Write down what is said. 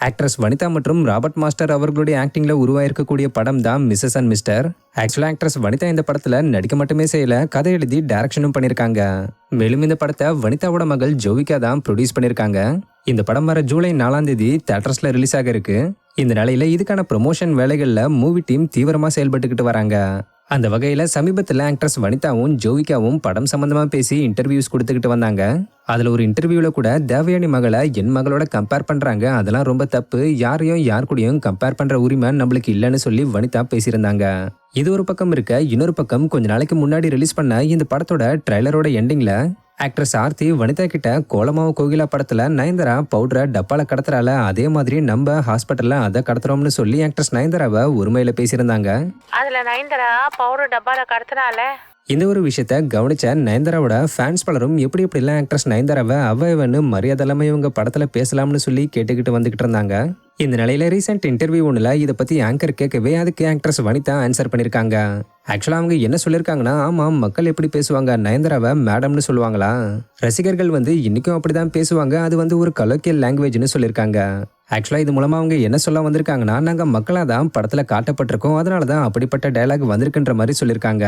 Actress Vanitha மற்றும் Robert master அவர்களுடைய ஆக்டிங்ல உருவாயிருக்கக்கூடிய படம் தான் மிஸ்ஸஸ் அண்ட் மிஸ்டர். ஆக்சுவலா ஆக்ட்ரஸ் வனிதா இந்த படத்துல நடிக்க மட்டுமே செய்யல, கதை எழுதி டைரக்ஷனும் பண்ணிருக்காங்க. மேலும் இந்த படத்தை வனிதாவோட மகள் ஜோவிகா தான் ப்ரொடியூஸ் பண்ணிருக்காங்க. இந்த படம் வர ஜூலை 4ஆம் தேதி தியேட்டர்ஸ்ல ரிலீஸ் ஆக இருக்கு. இந்த நிலையில இதுக்கான ப்ரொமோஷன் வேலைகள்ல மூவி டீம் தீவிரமா செயல்பட்டுக்கிட்டு வராங்க. அந்த வகையில சமீபத்தில் ஆக்ட்ரஸ் வனிதாவும் ஜோவிகாவும் படம் சம்பந்தமா பேசி இன்டர்வியூஸ் கொடுத்துக்கிட்டு வந்தாங்க. அதுல ஒரு இன்டர்வியூல கூட தேவயானி மகளை என் மகளோட கம்பேர் பண்றாங்க, அதெல்லாம் ரொம்ப தப்பு, யாரையும் யார் கூடயும் கம்பேர் பண்ற உரிமை நம்மளுக்கு இல்லைன்னு சொல்லி வனிதா பேசியிருந்தாங்க. இது ஒரு பக்கம் இருக்க, இன்னொரு பக்கம் கொஞ்ச நாளைக்கு முன்னாடி ரிலீஸ் பண்ண இந்த படத்தோட ட்ரைலரோட எண்டிங்ல ஆக்ட்ரஸ் ஆர்த்தி வனிதா கிட்ட கோலமாவு கோகிலா படத்துல நயன்தாரா பவுடரை டப்பால கடத்துறால, அதே மாதிரி நம்ம ஹாஸ்பிட்டல்ல அதை கடத்துறோம்னு சொல்லி ஆக்ட்ரஸ் நயன்தாராவை உரிமையில பேசியிருந்தாங்க. அதுல நயன்தாரா பவுடர் டப்பால கடத்துறால. இந்த ஒரு விஷயத்த கவனிச்ச நயன்தாராவோட ஃபேன்ஸ் பலரும் எப்படிலாம் ஆக்ட்ரஸ் நயன்தாராவை அவன்னு மரியாதை இல்லாம இவங்க படத்துல பேசலாம்னு சொல்லி கேட்டுக்கிட்டு வந்துகிட்டு இருந்தாங்க. இந்த நிலையில ரீசெண்ட் இன்டர்வியூ ஒண்ணுல இதை பத்தி ஆங்கர் கேட்கவே அதுக்கு ஆக்ட்ரஸ் வனிதா ஆன்சர் பண்ணிருக்காங்க. ஆக்சுவலா அவங்க என்ன சொல்லிருக்காங்கன்னா, ஆமா மக்கள் எப்படி பேசுவாங்க, நயன்தாராவை மேடம்னு சொல்லுவாங்களா, ரசிகர்கள் இன்னைக்கும் அப்படிதான் பேசுவாங்க, அது ஒரு கலோக்கியல் லாங்குவேஜ்னு சொல்லிருக்காங்க. ஆக்சுவலா இது மூலமா அவங்க என்ன சொல்ல வந்திருக்காங்கன்னா, நாங்க மக்களா தான் படத்துல காட்டப்பட்டிருக்கோம், அதனாலதான் அப்படிப்பட்ட டயலாக் வந்திருக்குன்ற மாதிரி சொல்லிருக்காங்க.